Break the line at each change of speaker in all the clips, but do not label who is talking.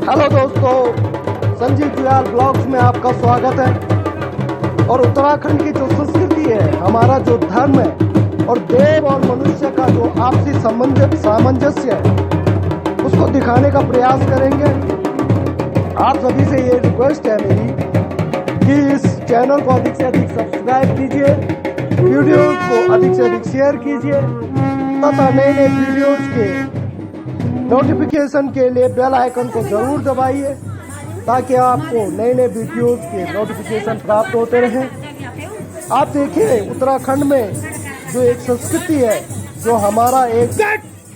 Hello दोस्तों, Sanjeev Juyal blogs में आपका स्वागत है। और उत्तराखंड की जो संस्कृति है, हमारा जो धर्म है और देव और मनुष्य का जो आपसी सामंजस्य है, उसको दिखाने का प्रयास करेंगे। आप सभी से ये रिक्वेस्ट है मेरी कि इस चैनल को अधिक से अधिक सब्सक्राइब कीजिए, वीडियोस को अधिक से अधिक शेयर कीजिए तथा नए नए वीडियोस के नोटिफिकेशन के लिए बेल आइकन को जरूर दबाइए ताकि आपको नए नए वीडियोस के नोटिफिकेशन प्राप्त होते रहें। आप देखिए, उत्तराखंड में जो एक संस्कृति है, जो हमारा एक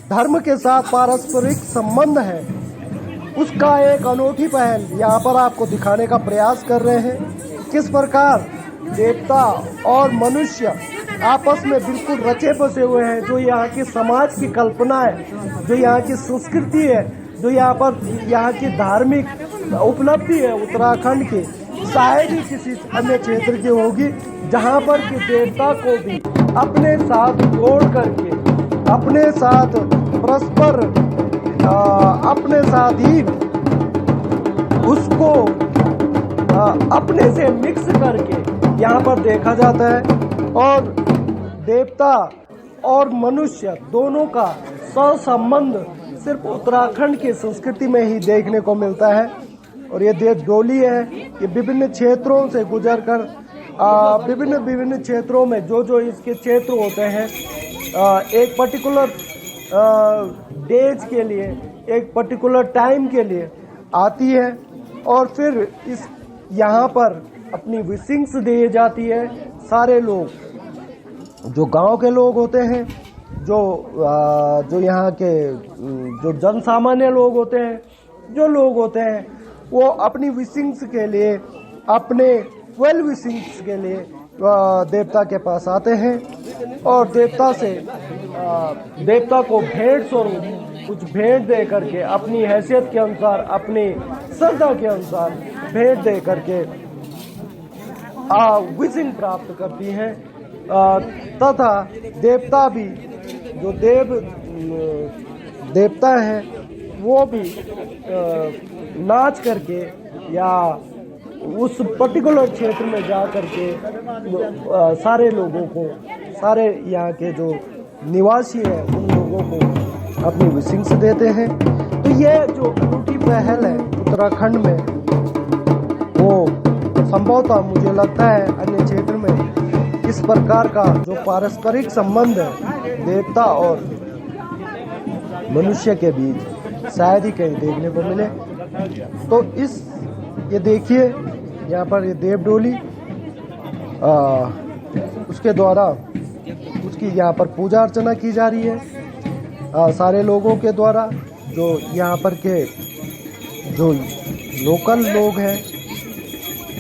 धर्म के साथ पारस्परिक संबंध है, उसका एक अनूठी पहल यहाँ पर आपको दिखाने का प्रयास कर रहे हैं। किस प्रकार देवता और मनुष्य आपस में बिल्कुल रचे बसे हुए हैं। जो यहाँ की समाज की कल्पना है, जो यहाँ की संस्कृति है, जो यहाँ की धार्मिक उपलब्धि है उत्तराखंड की, शायद ही किसी अन्य क्षेत्र की होगी, जहाँ पर कि देवता को भी अपने साथ जोड़ करके, अपने साथ परस्पर अपने साथ ही उसको अपने से मिक्स करके यहाँ पर देखा जाता है। और देवता और मनुष्य दोनों का सहसंबंध सिर्फ उत्तराखंड की संस्कृति में ही देखने को मिलता है। और ये देव डोली है, ये विभिन्न क्षेत्रों से गुजरकर विभिन्न क्षेत्रों में जो इसके क्षेत्र होते हैं, एक पर्टिकुलर डेज के लिए, एक पर्टिकुलर टाइम के लिए आती है और फिर इस यहाँ पर अपनी विशिंग्स दी जाती है। सारे लोग, जो गांव के लोग होते हैं, जो यहाँ के जो जन सामान्य लोग होते हैं, जो लोग होते हैं, वो अपनी विशिंग्स के लिए, अपने वेल विशिंग्स के लिए देवता के पास आते हैं और देवता को भेंट स्वरूप कुछ भेंट दे करके, अपनी हैसियत के अनुसार, अपनी श्रद्धा के अनुसार भेंट दे करके विशिंग प्राप्त करती हैं। तथा देवता भी, जो देवता है, वो भी नाच करके या उस पर्टिकुलर क्षेत्र में जा करके सारे लोगों को, सारे यहाँ के जो निवासी हैं, उन लोगों को अपनी विशिंग्स देते हैं। तो ये जो अनूठी पहल है उत्तराखंड में, वो संभवतः मुझे लगता है अन्य क्षेत्र में इस प्रकार का जो पारस्परिक संबंध है देवता और मनुष्य के बीच शायद ही कहीं देखने को मिले। तो ये देखिए, यहाँ पर ये देव डोली, उसके द्वारा उसकी यहाँ पर पूजा अर्चना की जा रही है सारे लोगों के द्वारा। जो यहाँ पर के जो लोकल लोग हैं,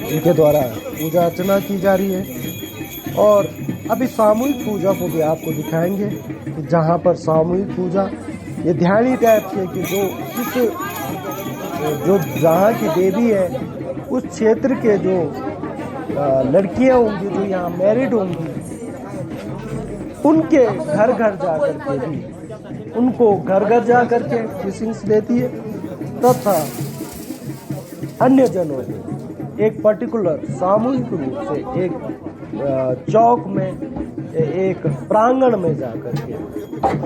इनके द्वारा पूजा अर्चना की जा रही है। और अभी सामूहिक पूजा को भी आपको दिखाएंगे कि जहाँ पर सामूहिक पूजा, ये ध्यानी टाइप के कि जो जहाँ की देवी है, उस क्षेत्र के जो लड़कियाँ होंगी, जो यहाँ मैरिड होंगी, उनके घर घर जा करके भी, उनको घर घर जा करके विशिंग्स देती है तथा अन्य जनों को एक पर्टिकुलर सामूहिक रूप से एक चौक में, एक प्रांगण में जाकर के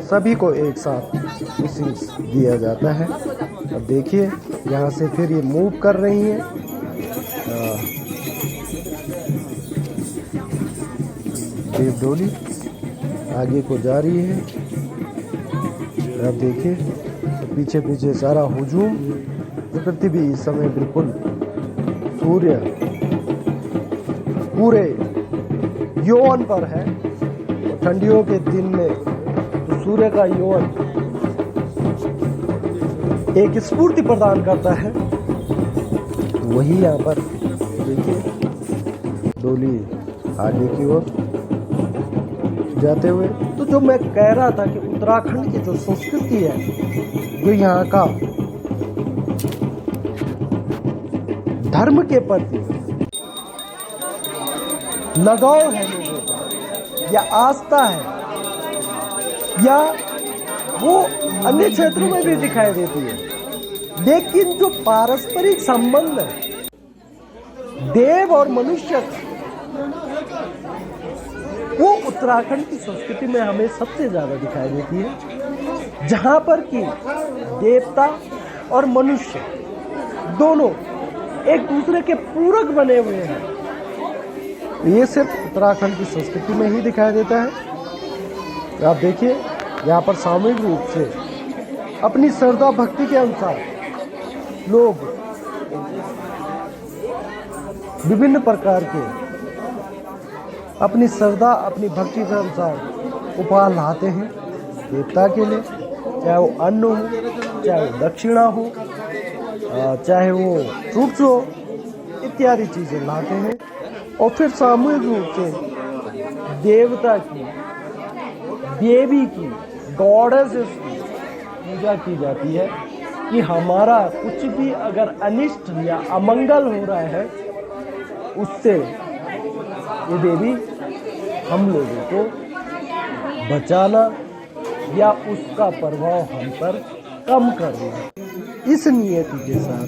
सभी को एक साथ विशिंग्स दिया जाता है। अब देखिए, यहाँ से फिर ये मूव कर रही हैं। देव डोली आगे को जा रही है। अब देखिए, पीछे पीछे सारा हुजूम। प्रकृति भी इस समय बिल्कुल सूर्य पूरे यौवन पर है। और ठंडियों के दिन में तो सूर्य का यौवन एक स्फूर्ति प्रदान करता है। तो वही यहाँ पर देखिए, डोली आगे की ओर जाते हुए। तो जो मैं कह रहा था कि उत्तराखंड की जो संस्कृति है, जो यहाँ का धर्म के प्रति लगाव है लोगों का, या आस्था है, या वो अन्य क्षेत्रों में भी दिखाई देती है। लेकिन जो पारस्परिक संबंध है देव और मनुष्य का, वो उत्तराखंड की संस्कृति में हमें सबसे ज्यादा दिखाई देती है, जहां पर कि देवता और मनुष्य दोनों एक दूसरे के पूरक बने हुए हैं। ये सिर्फ उत्तराखंड की संस्कृति में ही दिखाई देता है। आप देखिए यहाँ पर सामूहिक रूप से अपनी श्रद्धा भक्ति के अनुसार लोग विभिन्न प्रकार के अपनी श्रद्धा अपनी भक्ति के अनुसार उपहार लाते हैं देवता के लिए, चाहे वो अन्न हो, चाहे वो दक्षिणा हो, चाहे वो फ्रूट्स हो, इत्यादि चीजें लाते हैं। और फिर सामूहिक रूप से देवता की, देवी की, गॉडेसेस की पूजा की जाती है कि हमारा कुछ भी अगर अनिष्ट या अमंगल हो रहा है उससे ये देवी हम लोगों को बचाना या उसका प्रभाव हम पर कम करना, इस नियति के साथ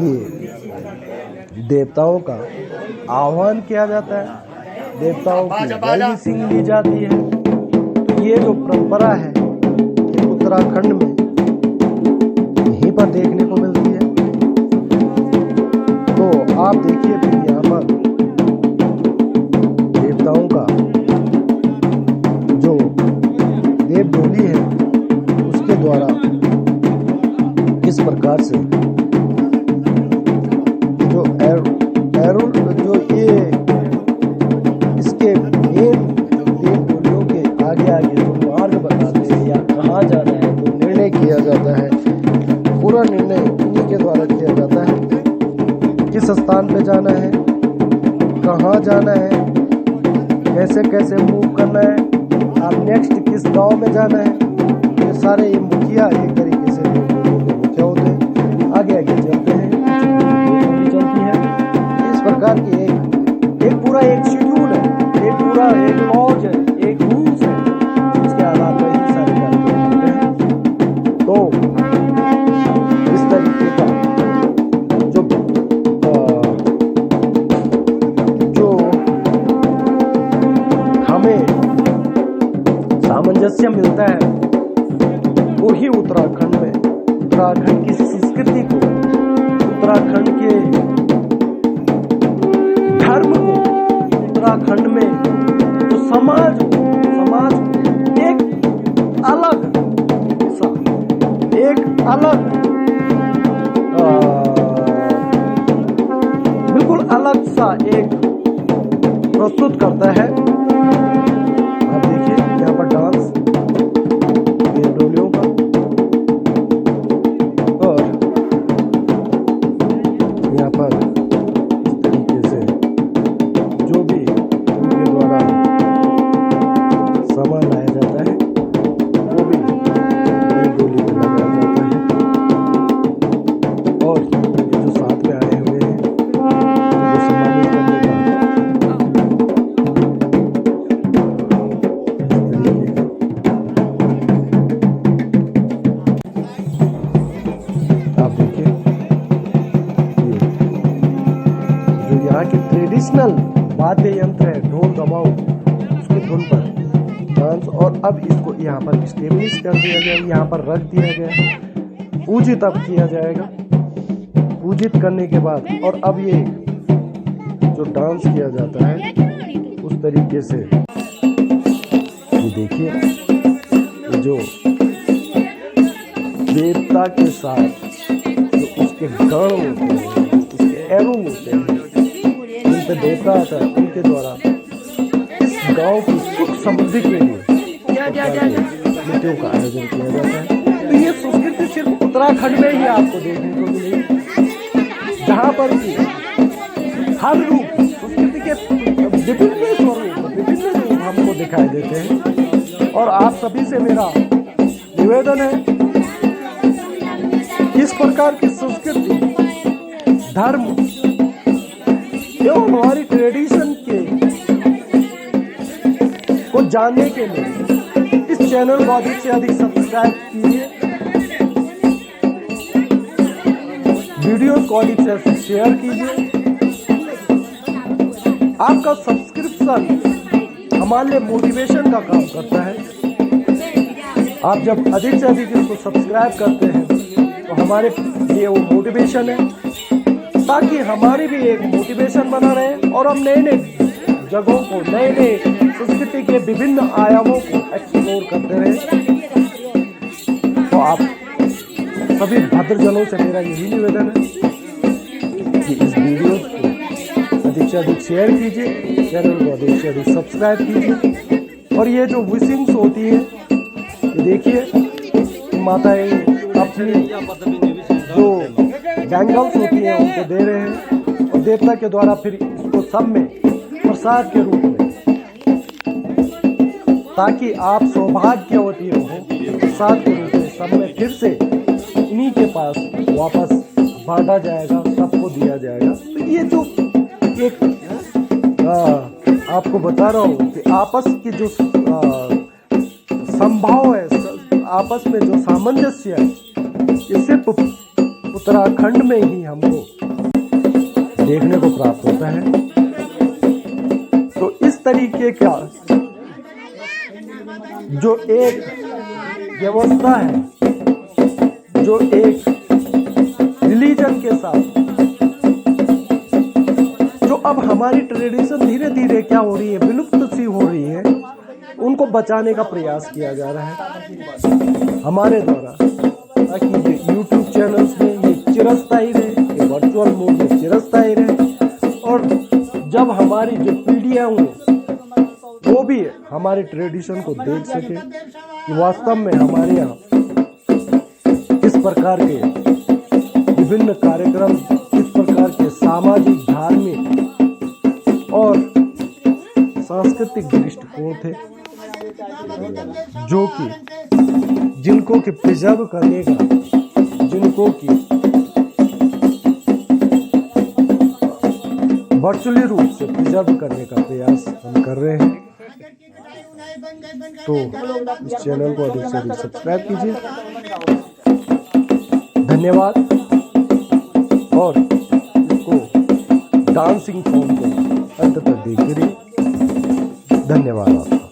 ये देवताओं का आह्वान किया जाता है, देवताओं की ब्लेसिंग ली जाती है। तो ये जो परंपरा है ये उत्तराखंड में यहीं पर देखने को मिलती है। तो आप देखिए फिर यहाँ पर देवताओं का जो देव डोली है उसके द्वारा किस प्रकार से जो एरो जो ये इसके मेन देव डोलियों के आगे आगे जो मार्ग बताते हैं या कहाँ जाना है, जो निर्णय किया जाता है, पूरा निर्णय उन्हीं के द्वारा किया जाता है। किस स्थान पे जाना है, कहाँ जाना है, कैसे कैसे मूव करना है, आप नेक्स्ट किस गांव में जाना है, ये सारे ये मुखिया एक तरीके से मुखिया होते हैं, आगे आगे चलते हैं, चलती है। इस प्रकार की एक पूरा एक शेड्यूल है, एक पूरा एक लॉज है, एक रूल्स है, इसके आधार पर ये सारे कार्यक्रम होते हैं। तो इस तरीके का जो हमें सामंजस्य मिलता है वो ही उत्तराखंड में, उत्तराखंड की संस्कृति को, उत्तराखंड के धर्म को, उत्तराखंड में जो समाज एक अलग सा, एक अलग बिल्कुल अलग सा एक प्रस्तुत करता है। आप देखिए यहाँ पर डांस डोलियों का, और यहाँ पर इस तरीके से जो भी उनके द्वारा सामान लाया जाता है वो भी डोली में लगाया जाता है। और ये जो साथ में आए हुए हैं जो सम्मानित करने का आप देखिए, जो यहाँ के ट्रेडिशनल वाद्य यंत्र है, ढोल दबाओ उसके धुन पर डांस, और अब इसको यहाँ पर स्टेब्लिश कर दिया गया, यहाँ पर रख दिया गया, पूजित अब किया जाएगा। पूजित करने के बाद और अब ये जो डांस किया जाता है उस तरीके से, ये देखिए जो देवता के साथ जो उसके गण होते हैं, उसके एरो होते हैं, जिन पे देवता आता है, उनके द्वारा इस गांव की सुख समृद्धि के लिए नृत्यों का आयोजन किया जाता है। तो ये संस्कृति सिर्फ उत्तराखंड में ही आपको देखने को मिलेगी, जहाँ पर भी हर रूप संस्कृति के विभिन्न स्वरूप, विभिन्न रूप हमको दिखाई देते हैं। और आप सभी से मेरा निवेदन है, इस प्रकार की संस्कृति, धर्म एवं हमारी ट्रेडिशन के को जानने के लिए इस चैनल को अधिक से अधिक सब्सक्राइब कीजिए वीडियो को अधिक से अधिक शेयर कीजिए। आपका सब्सक्रिप्शन हमारे लिए मोटिवेशन का काम करता है। आप जब अधिक से अधिक इसको सब्सक्राइब करते हैं तो हमारे लिए वो मोटिवेशन है, ताकि हमारी भी एक मोटिवेशन बना रहे और हम नए नए जगहों को, नए नए संस्कृति के विभिन्न आयामों को एक्सप्लोर करते रहे। तो आप सभी भद्रजनों से मेरा यही निवेदन है कि इस वीडियो को अधिक से अधिक शेयर कीजिए, चैनल को अधिक से अधिक सब्सक्राइब कीजिए। और ये जो विशिंग्स होती है, ये देखिए माताएं अपनी जो बैंगल्स होती हैं उनको दे रहे हैं और देवता के द्वारा फिर इसको सब में प्रसाद के रूप में, ताकि आप सौभाग्यवती हो, प्रसाद के रूप में सब में फिर से इन्हीं के पास वापस बांटा जाएगा, सबको दिया जाएगा। तो ये जो एक आपको बता रहा हूँ कि आपस की जो संभाव है, आपस में जो सामंजस्य है, ये सिर्फ उत्तराखंड में ही हमको देखने को प्राप्त होता है। तो इस तरीके का जो एक व्यवस्था है, जो एक रिलीजन के साथ, जो अब हमारी ट्रेडिशन धीरे धीरे क्या हो रही है, विलुप्त सी हो रही है, उनको बचाने का प्रयास किया जा रहा है हमारे द्वारा, ताकि ये YouTube चैनल्स में ये चिरस्थायी रहे, ये वर्चुअल मोड में चिरस्थायी रहे। और जब हमारी जो पीढ़ियाँ हों वो भी हमारे ट्रेडिशन को देख सके कि वास्तव में हमारे यहाँ किस प्रकार के विभिन्न कार्यक्रम, किस प्रकार के सामाजिक, धार्मिक और सांस्कृतिक दृष्टिकोण थे, जो कि जिनको कि प्रिजर्व करने का, जिनको कि वर्चुअली रूप से प्रिजर्व करने का प्रयास हम कर रहे हैं। तो इस चैनल को अधिक से अधिक सब्सक्राइब कीजिए। धन्यवाद। और इसको डांसिंग फॉर्म को अंत तक देखते रहिए। धन्यवाद आपका।